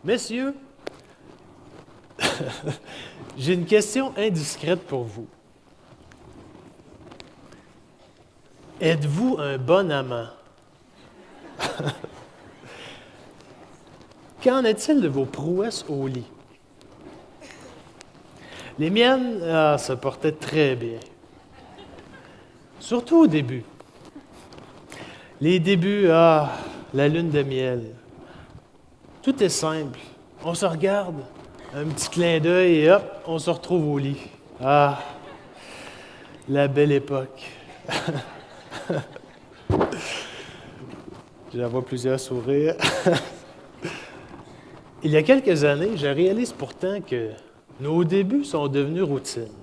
Messieurs, j'ai une question indiscrète pour vous. Êtes-vous un bon amant? Qu'en est-il de vos prouesses au lit? Les miennes se portaient très bien. Surtout au début. Les débuts, la lune de miel. Tout est simple. On se regarde, un petit clin d'œil et hop, on se retrouve au lit. Ah, la belle époque. J'en vois plusieurs sourires. Il y a quelques années, je réalise pourtant que nos débuts sont devenus routine.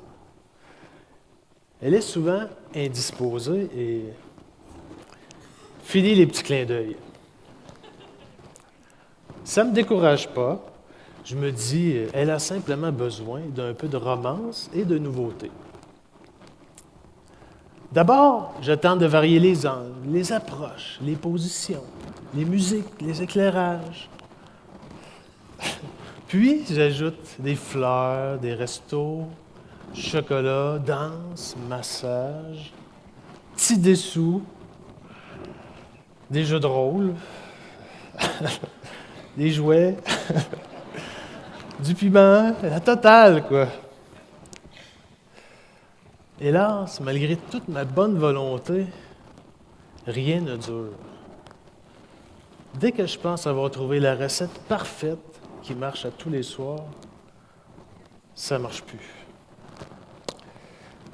Elle est souvent indisposée et finit les petits clins d'œil. Ça ne me décourage pas. Je me dis, elle a simplement besoin d'un peu de romance et de nouveauté. D'abord, je tente de varier les angles, les approches, les positions, les musiques, les éclairages. Puis, j'ajoute des fleurs, des restos, chocolat, danse, massage, petits dessous, des jeux de rôle, des jouets, du piment, la totale, quoi. Hélas, malgré toute ma bonne volonté, rien ne dure. Dès que je pense avoir trouvé la recette parfaite qui marche à tous les soirs, ça ne marche plus.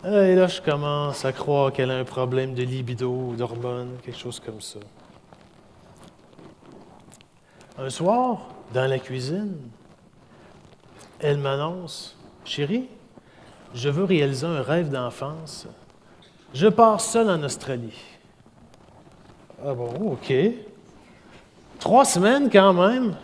Et là, je commence à croire qu'elle a un problème de libido ou d'hormones, quelque chose comme ça. Un soir, dans la cuisine, elle m'annonce « Chérie, je veux réaliser un rêve d'enfance. Je pars seul en Australie. » Ah bon, OK. 3 semaines quand même.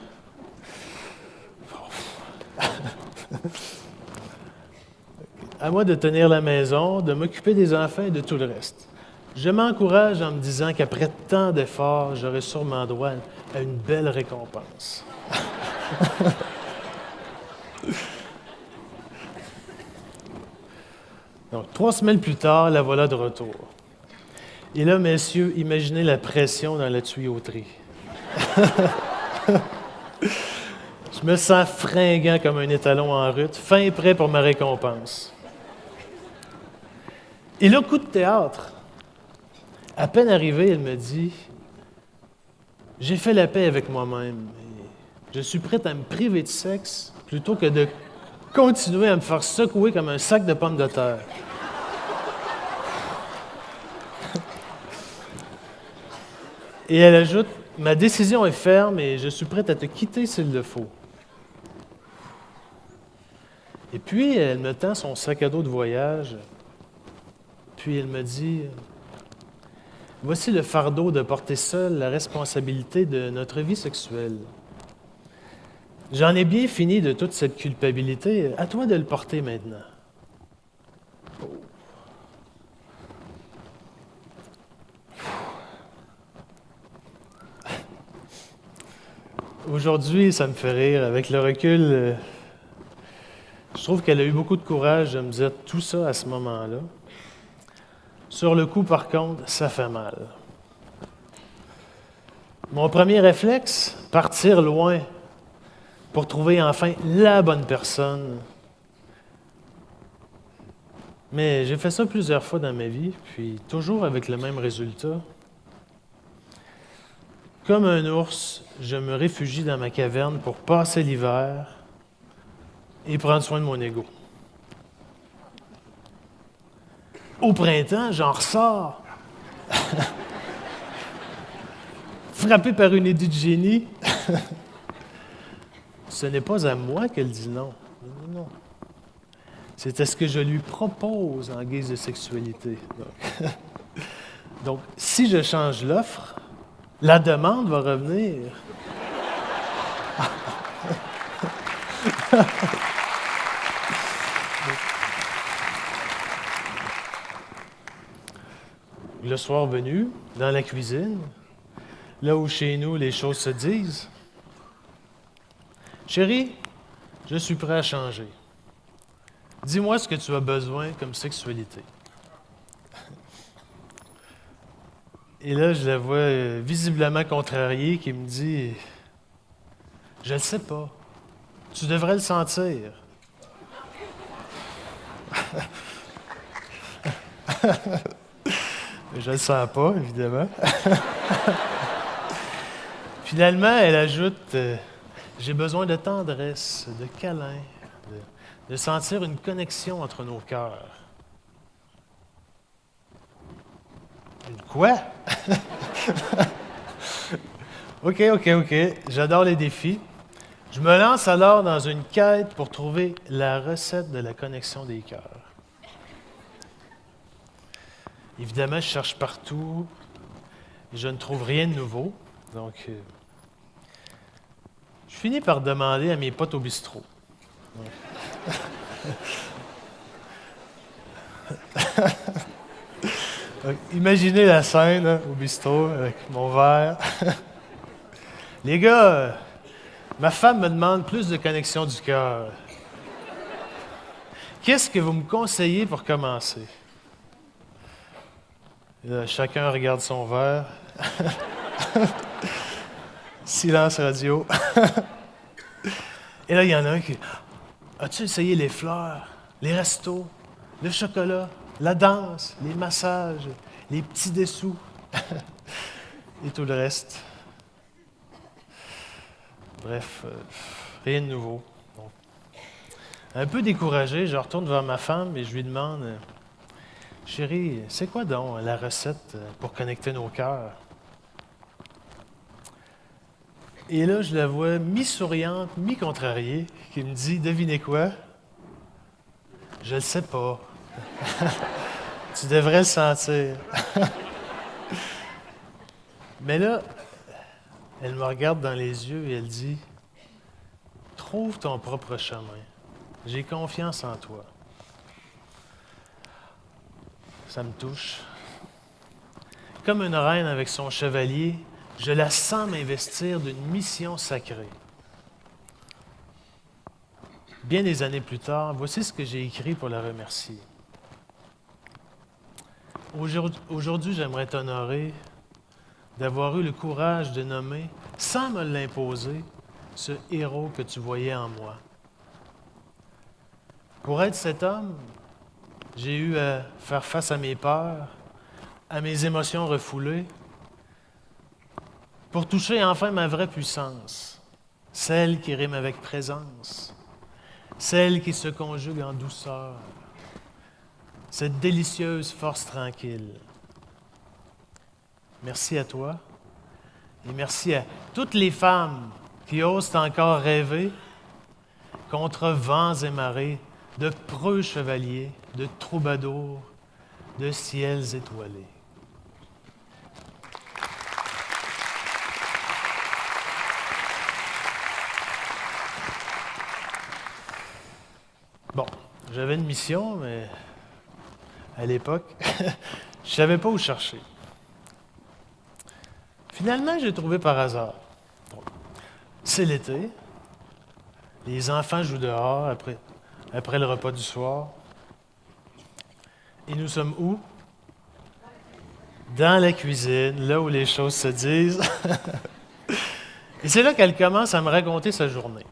À moi de tenir la maison, de m'occuper des enfants et de tout le reste. Je m'encourage en me disant qu'après tant d'efforts, j'aurai sûrement droit à une belle récompense. Donc, 3 semaines plus tard, la voilà de retour. Et là, messieurs, imaginez la pression dans la tuyauterie. Je me sens fringant comme un étalon en route, fin prêt pour ma récompense. Et là, coup de théâtre. À peine arrivée, elle me dit « J'ai fait la paix avec moi-même. Je suis prête à me priver de sexe plutôt que de continuer à me faire secouer comme un sac de pommes de terre. » Et elle ajoute « Ma décision est ferme et je suis prête à te quitter s'il le faut. » Et puis, elle me tend son sac à dos de voyage. Puis elle me dit « Voici le fardeau de porter seule la responsabilité de notre vie sexuelle. J'en ai bien fini de toute cette culpabilité. À toi de le porter maintenant. » Aujourd'hui, ça me fait rire. Avec le recul, je trouve qu'elle a eu beaucoup de courage de me dire tout ça à ce moment-là. Sur le coup, par contre, ça fait mal. Mon premier réflexe, partir loin pour trouver enfin la bonne personne. Mais j'ai fait ça plusieurs fois dans ma vie, puis toujours avec le même résultat. Comme un ours, je me réfugie dans ma caverne pour passer l'hiver et prendre soin de mon ego. Au printemps, j'en ressors. Frappé par une idée de génie. Ce n'est pas à moi qu'elle dit non. Non. C'est à ce que je lui propose en guise de sexualité. Donc si je change l'offre, la demande va revenir. Le soir venu, dans la cuisine, là où chez nous les choses se disent, Chérie, je suis prêt à changer. Dis-moi ce que tu as besoin comme sexualité. Et là, je la vois visiblement contrariée qui me dit, je ne le sais pas. Tu devrais le sentir. Je ne le sens pas, évidemment. Finalement, elle ajoute, j'ai besoin de tendresse, de câlin, de sentir une connexion entre nos cœurs. Une quoi? OK. J'adore les défis. Je me lance alors dans une quête pour trouver la recette de la connexion des cœurs. Évidemment, je cherche partout et je ne trouve rien de nouveau. Donc, je finis par demander à mes potes au bistrot. Donc, imaginez la scène hein, au bistrot avec mon verre. Les gars, ma femme me demande plus de connexion du cœur. Qu'est-ce que vous me conseillez pour commencer? Là, chacun regarde son verre. Silence radio. Et là, il y en a un qui... As-tu essayé les fleurs, les restos, le chocolat, la danse, les massages, les petits dessous et tout le reste? Bref, rien de nouveau. Bon. Un peu découragé, je retourne vers ma femme et je lui demande « Chérie, c'est quoi donc la recette pour connecter nos cœurs? » Et là, je la vois mi-souriante, mi-contrariée, qui me dit « Devinez quoi? Je le sais pas. Tu devrais le sentir. » Mais là, elle me regarde dans les yeux et elle dit « Trouve ton propre chemin. J'ai confiance en toi. » Ça me touche. Comme une reine avec son chevalier, je la sens m'investir d'une mission sacrée. Bien des années plus tard, voici ce que j'ai écrit pour la remercier. Aujourd'hui, j'aimerais t'honorer d'avoir eu le courage de nommer, sans me l'imposer, ce héros que tu voyais en moi. Pour être cet homme, j'ai eu à faire face à mes peurs, à mes émotions refoulées, pour toucher enfin ma vraie puissance, celle qui rime avec présence, celle qui se conjugue en douceur, cette délicieuse force tranquille. Merci à toi et merci à toutes les femmes qui osent encore rêver contre vents et marées, de preux chevaliers, de troubadours, de ciels étoilés. Bon, j'avais une mission, mais à l'époque, je ne savais pas où chercher. Finalement, j'ai trouvé par hasard. Bon, c'est l'été. Les enfants jouent dehors après le repas du soir. Et nous sommes où? Dans la cuisine, là où les choses se disent. Et c'est là qu'elle commence à me raconter sa journée.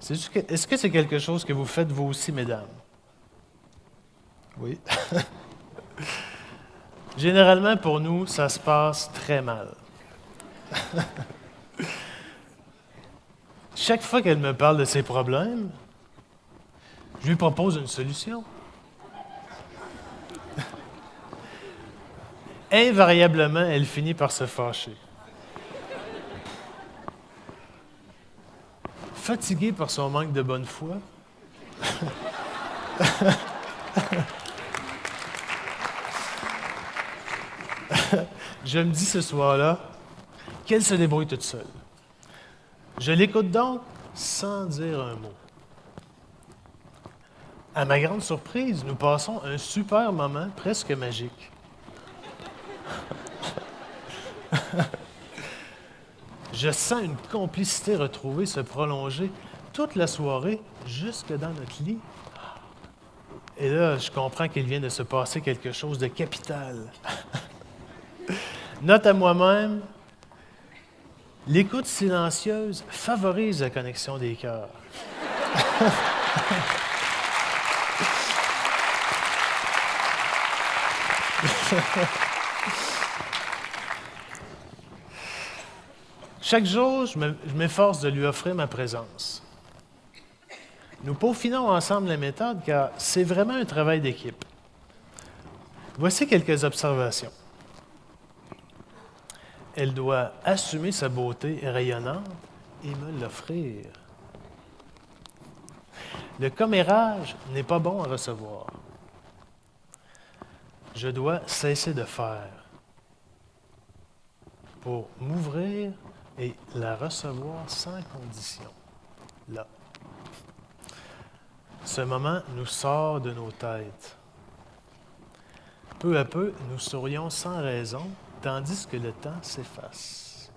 Est-ce que c'est quelque chose que vous faites vous aussi, mesdames? Oui. Généralement, pour nous, ça se passe très mal. Chaque fois qu'elle me parle de ses problèmes, je lui propose une solution. Invariablement, elle finit par se fâcher. Fatiguée par son manque de bonne foi, je me dis ce soir-là qu'elle se débrouille toute seule. Je l'écoute donc sans dire un mot. À ma grande surprise, nous passons un super moment presque magique. Je sens une complicité retrouvée se prolonger toute la soirée jusque dans notre lit. Et là, je comprends qu'il vient de se passer quelque chose de capital. Note à moi-même, l'écoute silencieuse favorise la connexion des cœurs. Chaque jour, je m'efforce de lui offrir ma présence. Nous peaufinons ensemble la méthode car c'est vraiment un travail d'équipe. Voici quelques observations. Elle doit assumer sa beauté rayonnante et me l'offrir. Le commérage n'est pas bon à recevoir. Je dois cesser de faire pour m'ouvrir et la recevoir sans condition. Là. Ce moment nous sort de nos têtes. Peu à peu, nous sourions sans raison, tandis que le temps s'efface.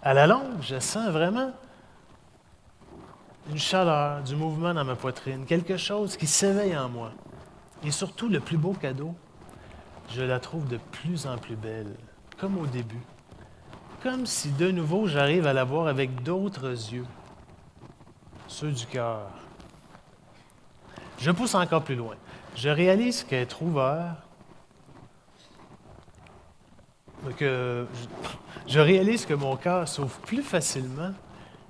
À la longue, je sens vraiment une chaleur, du mouvement dans ma poitrine, quelque chose qui s'éveille en moi. Et surtout, le plus beau cadeau, je la trouve de plus en plus belle, comme au début. Comme si de nouveau j'arrive à la voir avec d'autres yeux, ceux du cœur. Je pousse encore plus loin. Je réalise qu'être ouvert, je réalise que mon cœur s'ouvre plus facilement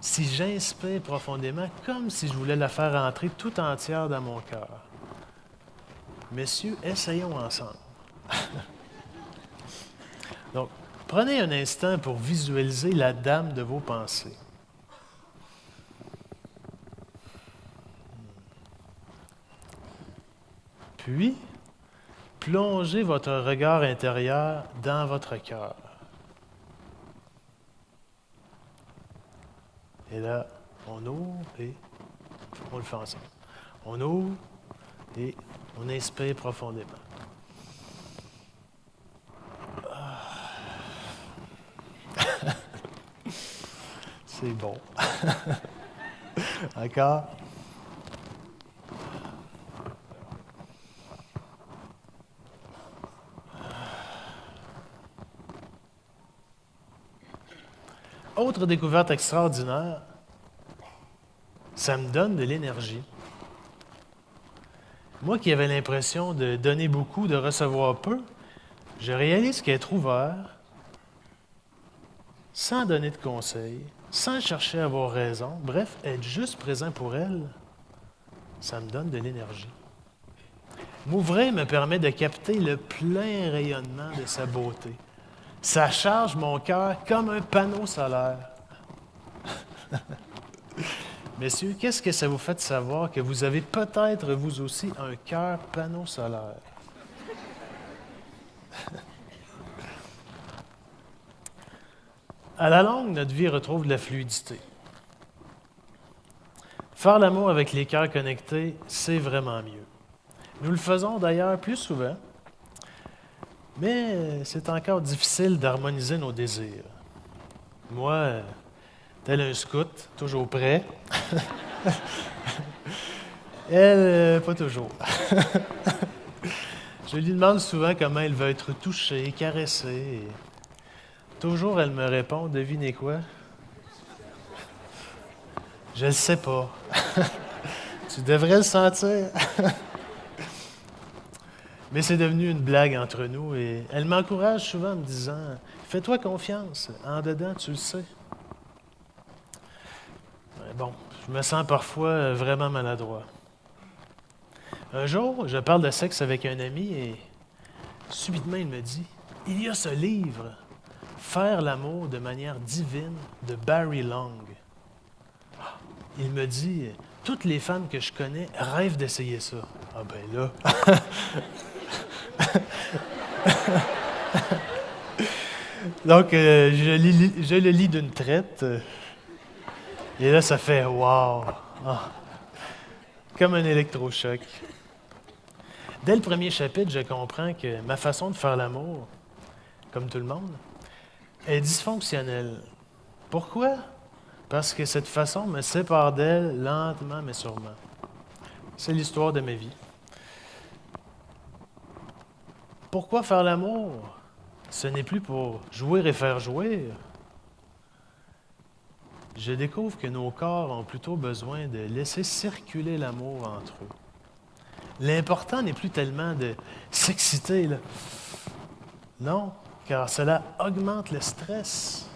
si j'inspire profondément, comme si je voulais la faire entrer tout entière dans mon cœur. Messieurs, essayons ensemble. Donc, prenez un instant pour visualiser la dame de vos pensées. Puis, plongez votre regard intérieur dans votre cœur. Et là, on ouvre et on le fait ensemble. On ouvre et on inspire profondément. C'est bon. Encore. Autre découverte extraordinaire, ça me donne de l'énergie. Moi qui avais l'impression de donner beaucoup, de recevoir peu, je réalise qu'être ouvert, sans donner de conseils, sans chercher à avoir raison, bref, être juste présent pour elle, ça me donne de l'énergie. M'ouvrir me permet de capter le plein rayonnement de sa beauté. Ça charge mon cœur comme un panneau solaire. Messieurs, qu'est-ce que ça vous fait de savoir que vous avez peut-être vous aussi un cœur panneau solaire? À la longue, notre vie retrouve de la fluidité. Faire l'amour avec les cœurs connectés, c'est vraiment mieux. Nous le faisons d'ailleurs plus souvent, mais c'est encore difficile d'harmoniser nos désirs. Moi, tel un scout, toujours prêt. Elle, pas toujours. Je lui demande souvent comment elle veut être touchée, caressée. Et toujours, elle me répond, devinez quoi? Je ne sais pas. Tu devrais le sentir. Mais c'est devenu une blague entre nous et elle m'encourage souvent en me disant « Fais-toi confiance, en dedans, tu le sais. » Bon, je me sens parfois vraiment maladroit. Un jour, je parle de sexe avec un ami et subitement, il me dit « Il y a ce livre, Faire l'amour de manière divine de Barry Long. » Il me dit « Toutes les femmes que je connais rêvent d'essayer ça. » Ah ben là... Donc, je le lis d'une traite. Et là, ça fait « wow! Ah. » Comme un électrochoc. Dès le premier chapitre, je comprends que ma façon de faire l'amour, comme tout le monde, est dysfonctionnelle. Pourquoi? Parce que cette façon me sépare d'elle lentement mais sûrement. C'est l'histoire de ma vie. Pourquoi faire l'amour? Ce n'est plus pour jouir et faire jouir. Je découvre que nos corps ont plutôt besoin de laisser circuler l'amour entre eux. L'important n'est plus tellement de s'exciter, là. Non, car cela augmente le stress.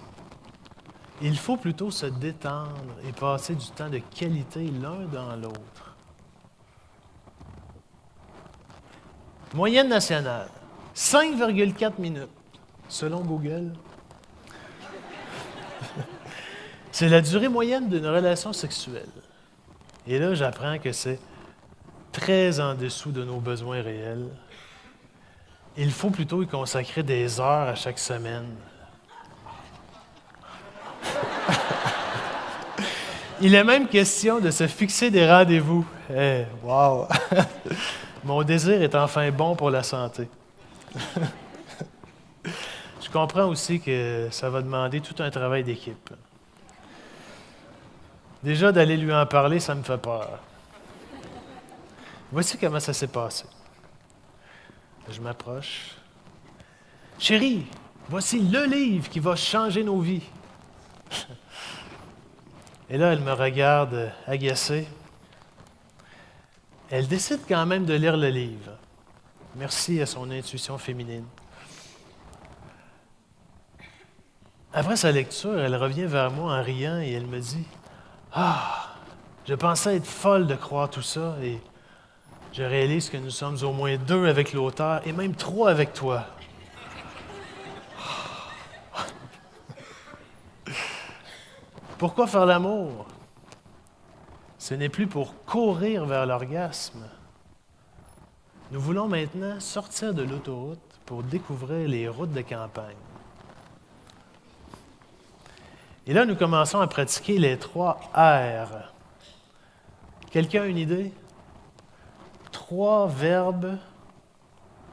Il faut plutôt se détendre et passer du temps de qualité l'un dans l'autre. Moyenne nationale, 5,4 minutes, selon Google. C'est la durée moyenne d'une relation sexuelle. Et là, j'apprends que c'est très en dessous de nos besoins réels. Il faut plutôt y consacrer des heures à chaque semaine. Il est même question de se fixer des rendez-vous. Wow! Mon désir est enfin bon pour la santé. Je comprends aussi que ça va demander tout un travail d'équipe. Déjà, d'aller lui en parler, ça me fait peur. Voici comment ça s'est passé. Je m'approche. Chérie, voici le livre qui va changer nos vies. Et là, elle me regarde agacée. Elle décide quand même de lire le livre. Merci à son intuition féminine. Après sa lecture, elle revient vers moi en riant et elle me dit « Ah, je pensais être folle de croire tout ça et je réalise que nous sommes au moins 2 avec l'auteur et même 3 avec toi. » Pourquoi faire l'amour? Ce n'est plus pour courir vers l'orgasme. Nous voulons maintenant sortir de l'autoroute pour découvrir les routes de campagne. Et là, nous commençons à pratiquer les 3 R. Quelqu'un a une idée? 3 verbes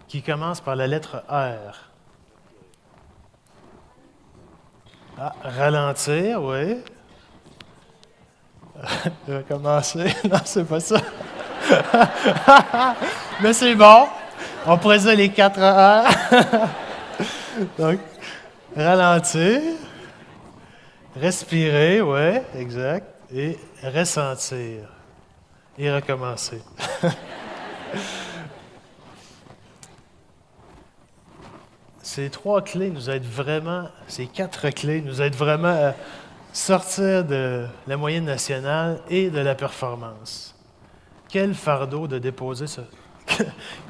qui commencent par la lettre R. Ah, ralentir, oui. Recommencer. Non, c'est pas ça. Mais c'est bon. On pourrait dire les 4 R. Donc, ralentir. Respirer, oui, exact. Et ressentir. Et recommencer. Ces 3 clés nous aident vraiment, ces 4 clés nous aident vraiment à sortir de la moyenne nationale et de la performance. Quel fardeau de déposer ce...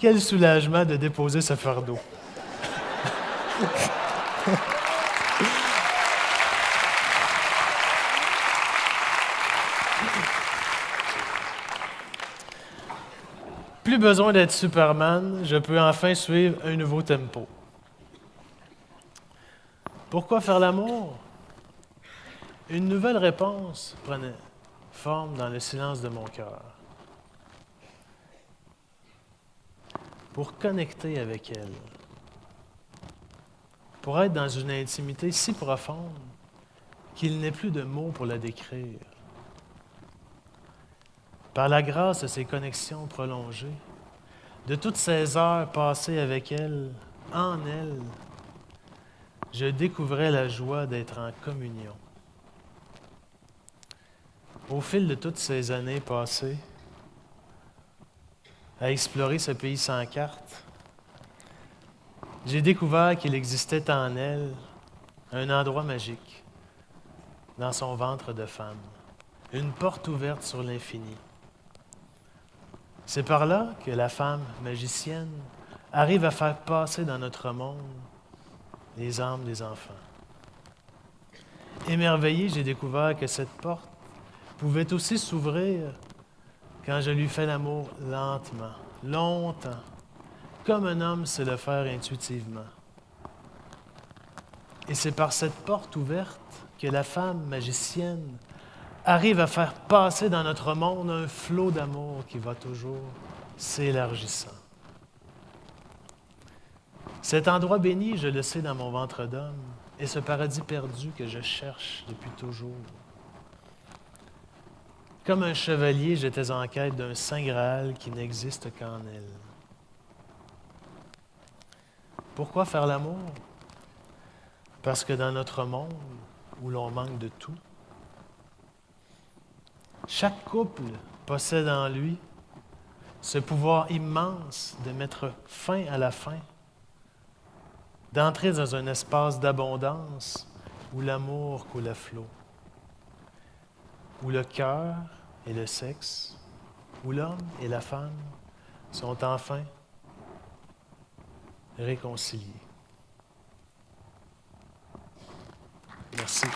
Quel soulagement de déposer ce fardeau. Plus besoin d'être Superman, je peux enfin suivre un nouveau tempo. Pourquoi faire l'amour? Une nouvelle réponse prenait forme dans le silence de mon cœur. Pour connecter avec elle. Pour être dans une intimité si profonde qu'il n'est plus de mots pour la décrire. Par la grâce de ces connexions prolongées, de toutes ces heures passées avec elle, en elle, je découvrais la joie d'être en communion. Au fil de toutes ces années passées, à explorer ce pays sans carte, j'ai découvert qu'il existait en elle un endroit magique, dans son ventre de femme, une porte ouverte sur l'infini. C'est par là que la femme magicienne arrive à faire passer dans notre monde les âmes des enfants. Émerveillé, j'ai découvert que cette porte pouvait aussi s'ouvrir quand je lui fais l'amour lentement, longtemps, comme un homme sait le faire intuitivement. Et c'est par cette porte ouverte que la femme magicienne arrive à faire passer dans notre monde un flot d'amour qui va toujours s'élargissant. Cet endroit béni, je le sais dans mon ventre d'homme, et ce paradis perdu que je cherche depuis toujours. Comme un chevalier, j'étais en quête d'un saint Graal qui n'existe qu'en elle. Pourquoi faire l'amour? Parce que dans notre monde, où l'on manque de tout, chaque couple possède en lui ce pouvoir immense de mettre fin à la faim, d'entrer dans un espace d'abondance où l'amour coule à flot, où le cœur et le sexe, où l'homme et la femme sont enfin réconciliés. Merci.